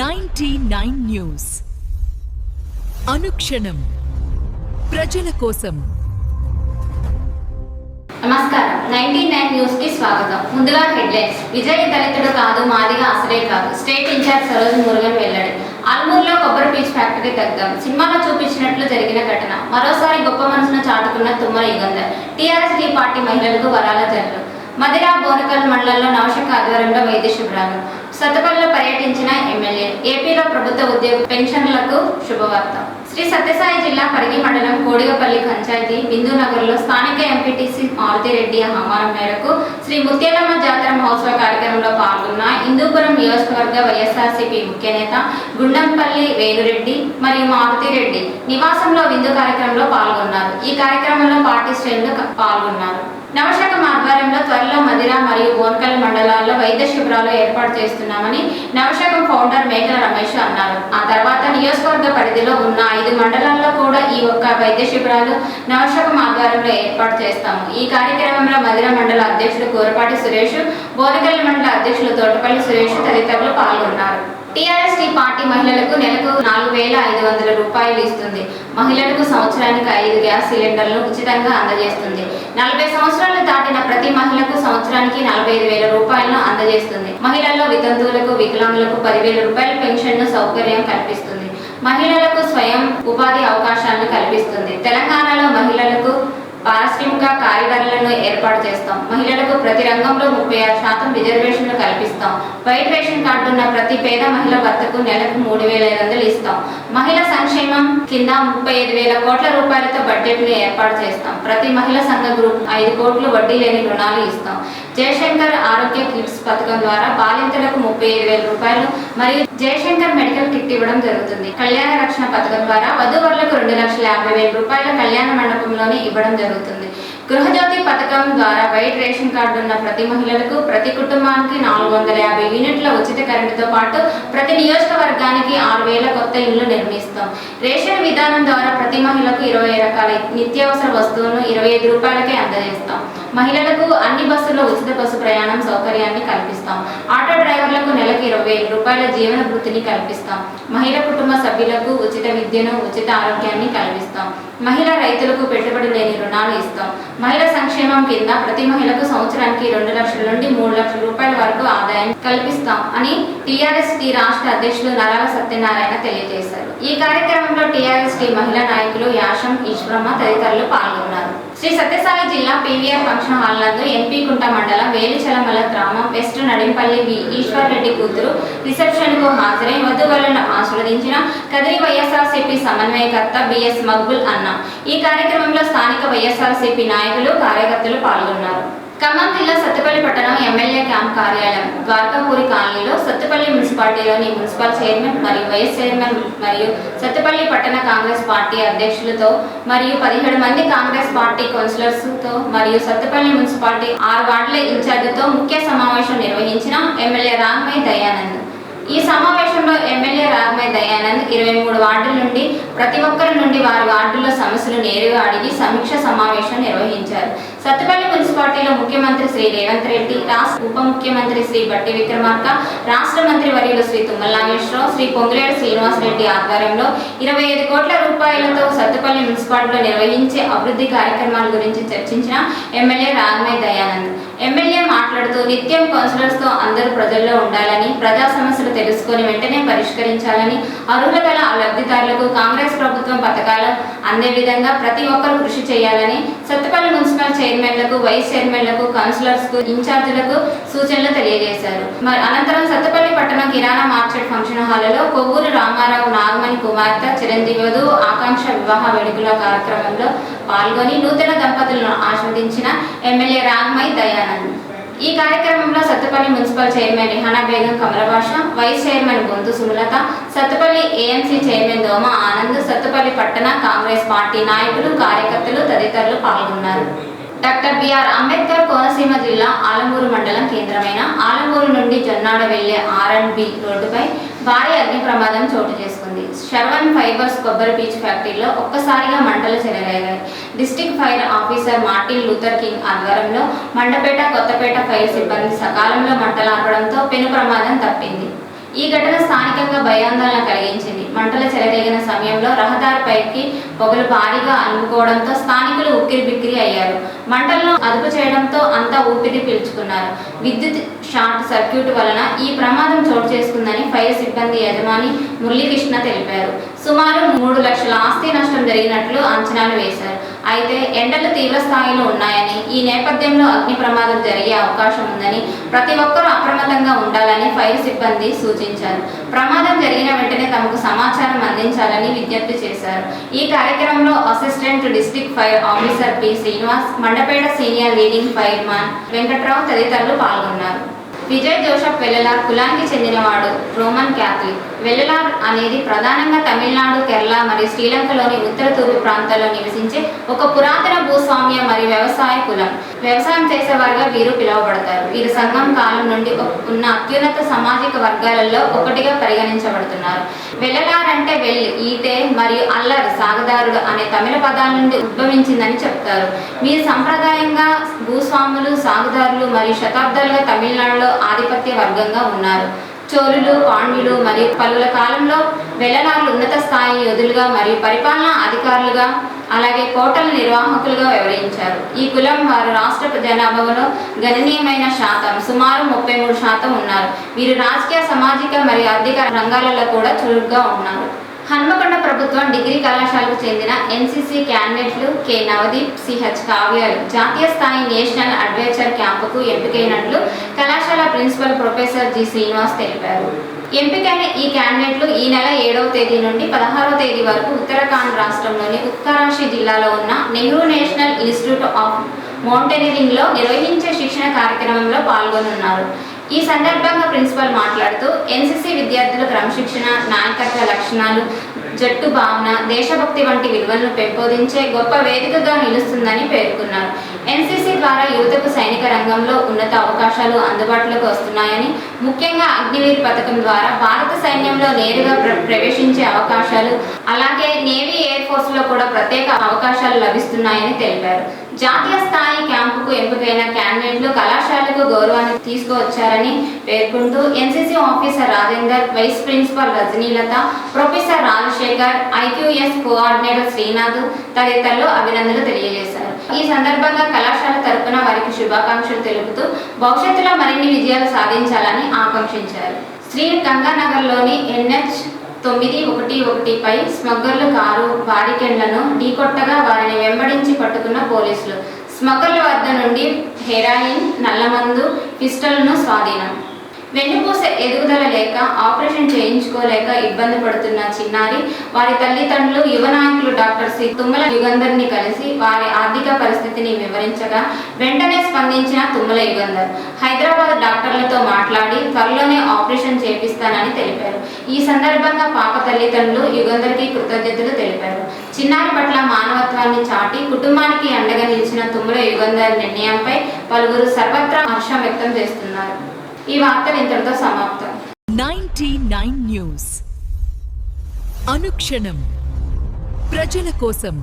99 news అనుక్షణం ప్రజల కోసం. నమస్కారం. 99 న్యూస్ కి స్వాగతం. ముందుగా హెడ్లైన్స్. విజయ్ దళితుడు కాదు, మాదిగా అసలే కాదు. స్టేట్ ఇన్ఛార్జ్ సరోజ్ మురుగన్ వెల్లడి. ఆల్మూరులో కొబ్బరి పీచు ఫ్యాక్టరీ దగ్గం. సినిమాలో చూపించినట్లు జరిగిన ఘటన. మరోసారి గొప్ప మనసును చాటుకున్న తుమ్మల యుగంధర్. టీఆర్ఎస్ పార్టీ మహిళలకు వరాల జట్లు. మదిరా బోనకల్ మండలంలో నవశక ఆధ్వర్యంలో వైద్య శిబిరాలు. సత్తపల్లిలో పర్యటించిన ఎమ్మెల్యే. ఏపీలో ప్రభుత్వ ఉద్యోగ పెన్షన్లకు శుభవార్త. శ్రీ సత్యసాయి జిల్లా పరిగి మండలం కోడిగపల్లి పంచాయతీ బిందునగర్లో స్థానిక ఎంపీటీసీ మారుతిరెడ్డి ఆహ్వానం మేరకు శ్రీ ముత్యాలమ్మ జాతర మహోత్సవ కార్యక్రమంలో పాల్గొన్న హిందూపురం నియోజకవర్గ వైఎస్ఆర్సీపీ ముఖ్య నేత గుండంపల్లి వేలురెడ్డి మరియు మారుతిరెడ్డి నివాసంలో విందు కార్యక్రమంలో పాల్గొన్నారు. ఈ కార్యక్రమంలో పార్టీ శ్రేణులు పాల్గొన్నారు. నవశకం ఆధ్వర్యంలో త్వరలో మదిర మరియు బోనకల్ మండలాల్లో వైద్య శిబిరాలు ఏర్పాటు చేస్తున్నామని నవశకం ఫౌండర్ మేకల రమేష్ అన్నారు. ఆ తర్వాత నియోజకవర్గ పరిధిలో ఉన్న 5 మండలాల్లో కూడా ఈ ఒక్క వైద్య శిబిరాలు నవశకం ఆధ్వర్యంలో ఏర్పాటు చేస్తాము. ఈ కార్యక్రమంలో మదిర మండల అధ్యక్షుడు కూరపాటి సురేష్, బోనకల్ మండల అధ్యక్షులు తోటపల్లి సురేష్ తదితరులు పాల్గొన్నారు. టీఆర్ఎస్ పార్టీ మహిళలకు నెలకు 4,500 రూపాయలు ఇస్తుంది. మహిళలకు సంవత్సరానికి 5 గ్యాస్ సిలిండర్లు ఉచితంగా అందజేస్తుంది. 40 సంవత్సరాలు దాటిన ప్రతి మహిళకు సంవత్సరానికి 45,000 రూపాయలను అందజేస్తుంది. మహిళల్లో వితంతువులకు, వికలాంగులకు 10,000 రూపాయల పెన్షన్ సౌకర్యం కల్పిస్తుంది. మహిళలకు స్వయం ఉపాధి అవకాశాలను కల్పిస్తుంది. తెలంగాణలో మహిళలకు పారిశ్రామిక కారిడార్లను ఏర్పాటు చేస్తాం. మహిళలకు ప్రతి రంగంలో 36% రిజర్వేషన్లు కల్పిస్తాం. వైట్ రేషన్ కార్డు ఉన్న ప్రతి పేద మహిళ భర్తకు నెలకు 3,500 ఇస్తాం. మహిళా సంక్షేమం కింద 35,000 కోట్ల రూపాయలతో బడ్జెట్ను ఏర్పాటు చేస్తాం. ప్రతి మహిళా సంఘ గ్రూప్ 5 కోట్లు వడ్డీ లేని రుణాలు ఇస్తాం. జయశంకర్ ఆరోగ్య కిట్స్ పథకం ద్వారా బాలింతలకు 35,000 రూపాయలు మరియు జయశంకర్ మెడికల్ కిట్ ఇవ్వడం జరుగుతుంది. కళ్యాణ రక్షణ పథకం ద్వారా వధూవరులకు 2,50,000 రూపాయల కళ్యాణ మండపంలోనే ఇవ్వడం జరుగుతుంది. గృహజ్యోతి పథకం ద్వారా వైట్ రేషన్ కార్డు ఉన్న ప్రతి మహిళలకు ప్రతి కుటుంబానికి 450 యూనిట్ల ఉచిత కరెంటుతో పాటు ప్రతి నియోజకవర్గానికి 6,000 కొత్త ఇళ్లు నిర్మిస్తాం. రేషన్ విధానం ద్వారా ప్రతి మహిళకు 20 రకాల నిత్యావసర వస్తువులను 25 రూపాయలకే అందజేస్తాం. మహిళలకు అన్ని బస్సుల్లో ఉచిత బస్సు ప్రయాణం సౌకర్యాన్ని కల్పిస్తాం. ఆటో డ్రైవర్లకు నెలకు 20,000 రూపాయల జీవన వృత్తిని కల్పిస్తాం. మహిళా కుటుంబ సభ్యులకు ఉచిత విద్యను, ఉచిత ఆరోగ్యాన్ని కల్పిస్తాం. మహిళా రైతులకు పెట్టుబడి లేని రుణాలు ఇస్తాం. మహిళా సంక్షేమం కింద ప్రతి మహిళకు సంవత్సరానికి 2 లక్షల నుండి 3 లక్షల రూపాయల వరకు ఆదాయాన్ని కల్పిస్తాం అని టీఆర్ఎస్ రాష్ట్ర అధ్యక్షులు నరాల సత్యనారాయణ తెలియజేశారు. ఈ కార్యక్రమంలో టీఆర్ఎస్ మహిళా నాయకులు యాషం, ఈశ్వరమ్మ తదితరులు పాల్గొన్నారు. శ్రీ సత్యసాయి జిల్లా పీవీఆర్ ఫంక్షన్ హాల్ నందు ఎన్పీకుంట మండలం వేలిచలమల గ్రామం వెస్ట్ నడింపల్లి వి ఈశ్వర్ రెడ్డి కూతురు రిసెప్షన్ కు హాజరై వధువులను ఆశీర్వదించిన కదిరి వైఎస్ఆర్సీపీ సమన్వయకర్త బిఎస్ మక్బుల్ అన్న. ఈ కార్యక్రమంలో స్థానిక వైఎస్ఆర్సీపీ నాయకులు, కార్యకర్తలు పాల్గొన్నారు. ఖమ్మం జిల్లా సత్తుపల్లి పట్టణం ఎమ్మెల్యే క్యాంప్ కార్యాలయం ద్వారకాపూరి కాలనీలో సత్తుపల్లి మున్సిపాలిటీలోని మున్సిపల్ చైర్మన్ మరియు వైస్ చైర్మన్ మరియు సత్తుపల్లి పట్టణ కాంగ్రెస్ పార్టీ అధ్యక్షులతో మరియు 17 మంది కాంగ్రెస్ పార్టీ కౌన్సిలర్స్తో మరియు సత్తుపల్లి మున్సిపాలిటీ 6 వార్డుల ఇన్ఛార్జితో ముఖ్య సమావేశం నిర్వహించిన ఎమ్మెల్యే రాఘమయ్య దయానంద్. ఈ సమావేశంలో ఎమ్మెల్యే రాఘమయ్య దయానంద్ 23 వార్డుల నుండి ప్రతి ఒక్కరి నుండి వారి వార్డుల్లో సమస్యలు నేరుగా అడిగి సమీక్ష సమావేశం నిర్వహించారు. సత్తుపల్లి మున్సిపాలిటీలో ముఖ్యమంత్రి శ్రీ రేవంత్ రెడ్డి, రాష్ట్ర ఉప ముఖ్యమంత్రి శ్రీ బట్టి విక్రమార్క, రాష్ట్ర మంత్రి వర్యులు శ్రీ తుమ్మల నాగేశ్వరరావు, శ్రీ పొంగులేటి శ్రీనివాస్ రెడ్డి ఆధ్వర్యంలో 25 కోట్ల రూపాయలతో సత్తుపల్లి మున్సిపాలిటీలో నిర్వహించే అభివృద్ధి కార్యక్రమాల గురించి చర్చించిన ఎమ్మెల్యే రాఘమయ్య దయానంద్. ఎమ్మెల్యే మాట్లాడుతూ నిత్యం కౌన్సిలర్స్తో అందరూ ప్రజల్లో ఉండాలని, ప్రజా సమస్యలు తెలుసుకొని వెంటనే పరిష్కరించాలని, అర్హుల గల లబ్ధిదారులకు కాంగ్రెస్ ప్రభుత్వం పథకాలు అందే విధంగా ప్రతి ఒక్కరూ కృషి చేయాలని సత్తుపల్లి మున్సిపల్ చైర్మన్లకు, వైస్ చైర్మన్లకు, కౌన్సిలర్స్కు, ఇన్ఛార్జీలకు సూచనలు తెలియజేశారు. అనంతరం సత్తుపల్లి పట్టణం కిరాణా మార్కెట్ ఫంక్షన్ హాల్లో కొవ్వూరు రామారావు నాగమణి కుమార్తె చిరంజీవి వధువు ఆకాంక్ష వివాహ వేడుకల కార్యక్రమంలో పాల్గొని నూతన దంపతులను ఆశీర్వదించిన ఎమ్మెల్యే రాఘమయ్య దయానంద్. ఈ కార్యక్రమంలో Sathupalli municipal chairman Rihana Begum Kamalabhasha, vice chairman Gonthu Sumalatha, Sathupalli AMC chairman దోమ ఆనంద్, సత్తుపల్లి పట్టణ కాంగ్రెస్ పార్టీ నాయకులు, కార్యకర్తలు తదితరులు పాల్గొన్నారు. డాక్టర్ బిఆర్ అంబేద్కర్ కోనసీమ జిల్లా ఆలమూరు మండలం కేంద్రమైన ఆలమూరు నుండి జొన్నాడ వెళ్లే R&B రోడ్డుపై భారీ అగ్ని ప్రమాదం చోటు చేసుకుంది. శర్వన్ ఫైబర్స్ కొబ్బరి పీచు ఫ్యాక్టరీలో ఒక్కసారిగా మంటలు చెలరేగాయి. District fire officer Martin Luther king ఆధ్వర్యంలో మండపేట, కొత్తపేట ఫైర్ సిబ్బంది సకాలంలో మంటలు ఆపడంతో పెను ప్రమాదం తప్పింది. ఈ ఘటన స్థానికంగా భయాందోళన కలిగించింది. మంటలు చెలరేగిన సమయంలో రహదారిపైకి పొగలు భారీగా అలుముకోవడంతో స్థానికులు ఉక్కిరిబిక్కిరి అయ్యారు. మంటలను అదుపు చేయడంతో అంతా ఊపిరి పీల్చుకున్నారు. విద్యుత్ షార్ట్ సర్క్యూట్ వలన ఈ ప్రమాదం చోటు చేసుకుందని ఫైర్ సిబ్బంది యజమాని మురళీకృష్ణ తెలిపారు. సుమారు 3 లక్షల ఆస్తి నష్టం జరిగినట్లు అంచనాలు వేశారు. అయితే ఎండలు తీవ్ర స్థాయిలో ఉన్నాయని, ఈ నేపథ్యంలో అగ్ని ప్రమాదం జరిగే అవకాశం ఉందని ప్రతి ఒక్కరూ అప్రమత్తంగా ఉండాలని ఫైర్ సిబ్బంది సూచించారు. ప్రమాదం జరిగిన వెంటనే తమకు సమాచారం అందించాలని విజ్ఞప్తి చేశారు. ఈ కార్యక్రమంలో assistant district fire officer P Srinivas, Mandapeta senior leading fire man Venkatrao తదితరులు పాల్గొన్నారు. విజయ్ జోసెఫ్ వెల్లలార్ కులానికి చెందినవాడు. Roman Catholic. వెల్లలార్ అనేది ప్రధానంగా తమిళనాడు, కేరళ మరియు శ్రీలంకలోని ఉత్తర తూర్పు ప్రాంతాల్లో నివసించే ఒక పురాతన భూస్వామ్య మరియు వ్యవసాయ కులం. వ్యవసాయం చేసేవారుగా వీరు పిలువబడతారు. వీరు సంఘం కాలం నుండి ఉన్న అత్యున్నత సామాజిక వర్గాలలో ఒకటిగా పరిగణించబడుతున్నారు. వెల్లలార్ అంటే వెల్, ఈతే మరియు అల్లర్ సాగదారుడు అనే తమిళ పదాల నుండి ఉద్భవించిందని చెప్తారు. వీరు సంప్రదాయంగా భూస్వాములు, సాగుదారులు మరియు శతాబ్దాలుగా తమిళనాడులో ఆధిపత్య వర్గంగా ఉన్నారు. చోళులు, పాండ్యులు మరియు పలువుల కాలంలో వెల్లలార్లు ఉన్నత స్థాయి యోధులుగా మరియు పరిపాలనా అధికారులుగా, అలాగే కోటల నిర్వాహకులుగా వ్యవహరించారు. ఈ కులం వారు రాష్ట్ర జనాభాలో గణనీయమైన శాతం, సుమారు 33% ఉన్నారు. వీరు రాజకీయ, సామాజిక మరియు ఆర్థిక రంగాలలో కూడా చురుగ్గా ఉన్నారు. హన్మకొండ ప్రభుత్వం డిగ్రీ కళాశాలకు చెందిన ఎన్సీసీ క్యాండిడేట్లు కె నవదీప్, సిహెచ్ కావ్యాలు జాతీయ స్థాయి నేషనల్ అడ్వెంచర్ క్యాంపుకు ఎంపికైనట్లు కళాశాల ప్రిన్సిపల్ ప్రొఫెసర్ జి శ్రీనివాస్ తెలిపారు. ఎంపికైన ఈ క్యాండిడేట్లు ఈ నెల 7వ తేదీ నుండి 16వ తేదీ వరకు ఉత్తరాఖండ్ రాష్ట్రంలోని ఉత్తరాఖండ్ జిల్లాలో ఉన్న నెహ్రూ నేషనల్ ఇన్స్టిట్యూట్ ఆఫ్ మౌంటైనరింగ్లో నిర్వహించే శిక్షణ కార్యక్రమంలో పాల్గొనున్నారు. ఈ సందర్భంగా ప్రిన్సిపల్ మాట్లాడుతూ ఎన్సీసీ విద్యార్థుల క్రమశిక్షణ, నాయకత్వ లక్షణాలు, జట్టు భావన, దేశభక్తి వంటి విలువలను పెంపొందించే గొప్ప వేదికగా నిలుస్తుందని పేర్కొన్నారు. ఎన్సీసీ ద్వారా యువతకు సైనిక రంగంలో ఉన్నత అవకాశాలు అందుబాటులోకి వస్తున్నాయని, ముఖ్యంగా అగ్నివీర్ పథకం ద్వారా భారత సైన్యంలో నేరుగా ప్రవేశించే అవకాశాలు, అలాగే నేవీ, ఎయిర్ ఫోర్స్లో కూడా ప్రత్యేక అవకాశాలు లభిస్తున్నాయని తెలిపారు. జాతీయ స్థాయి క్యాంపుకు ఎంపికైన క్యాండిడేట్లు కళాశాలకు గౌరవాన్ని తీసుకువచ్చారని పేర్కొంటూ NCC officer Rajender, vice principal Rajanilatha, professor Rajasekhar, IQS coordinator Srinath తదితరులు అభినందనలు తెలియజేశారు. ఈ సందర్భంగా కళాశాల తరపున వారికి శుభాకాంక్షలు తెలుపుతూ భవిష్యత్తులో మరిన్ని విజయాలు సాధించాలని ఆకాంక్షించారు. శ్రీ గంగానగర్లోని NH-911పై స్మగ్లర్లు కారు బారికేడ్లను ఢీకొట్టగా వారిని వెంబడించి పట్టుకున్న పోలీసులు. స్మగ్లర్ల వద్ద నుండి హెరాయిన్, నల్లమందు, పిస్టల్ను స్వాధీనం. వెన్నుపూస ఎదుగుదల లేక ఆపరేషన్ చేయించుకోలేక ఇబ్బంది పడుతున్న చిన్నారి, వారి తల్లిదండ్రులు, యువ నాయకులు డాక్టర్ సి తుమ్మల యుగంధర్ని కలిసి వారి ఆర్థిక పరిస్థితిని వివరించగా వెంటనే స్పందించిన తుమ్మల యుగంధర్ హైదరాబాద్ డాక్టర్లతో మాట్లాడి త్వరలోనే ఆపరేషన్ చేపిస్తానని తెలిపారు. ఈ సందర్భంగా పాప తల్లిదండ్రులు యుగంధర్కి కృతజ్ఞతలు తెలిపారు. చిన్నారి పట్ల మానవత్వాన్ని చాటి కుటుంబానికి అండగా నిలిచిన తుమ్మల యుగంధర్ నిర్ణయంపై పలువురు సర్వత్రా హర్షం వ్యక్తం చేస్తున్నారు. ఈ వార్తలు ఇంతటితో సమాప్తం. 99 న్యూస్ అనుక్షణం ప్రజల కోసం.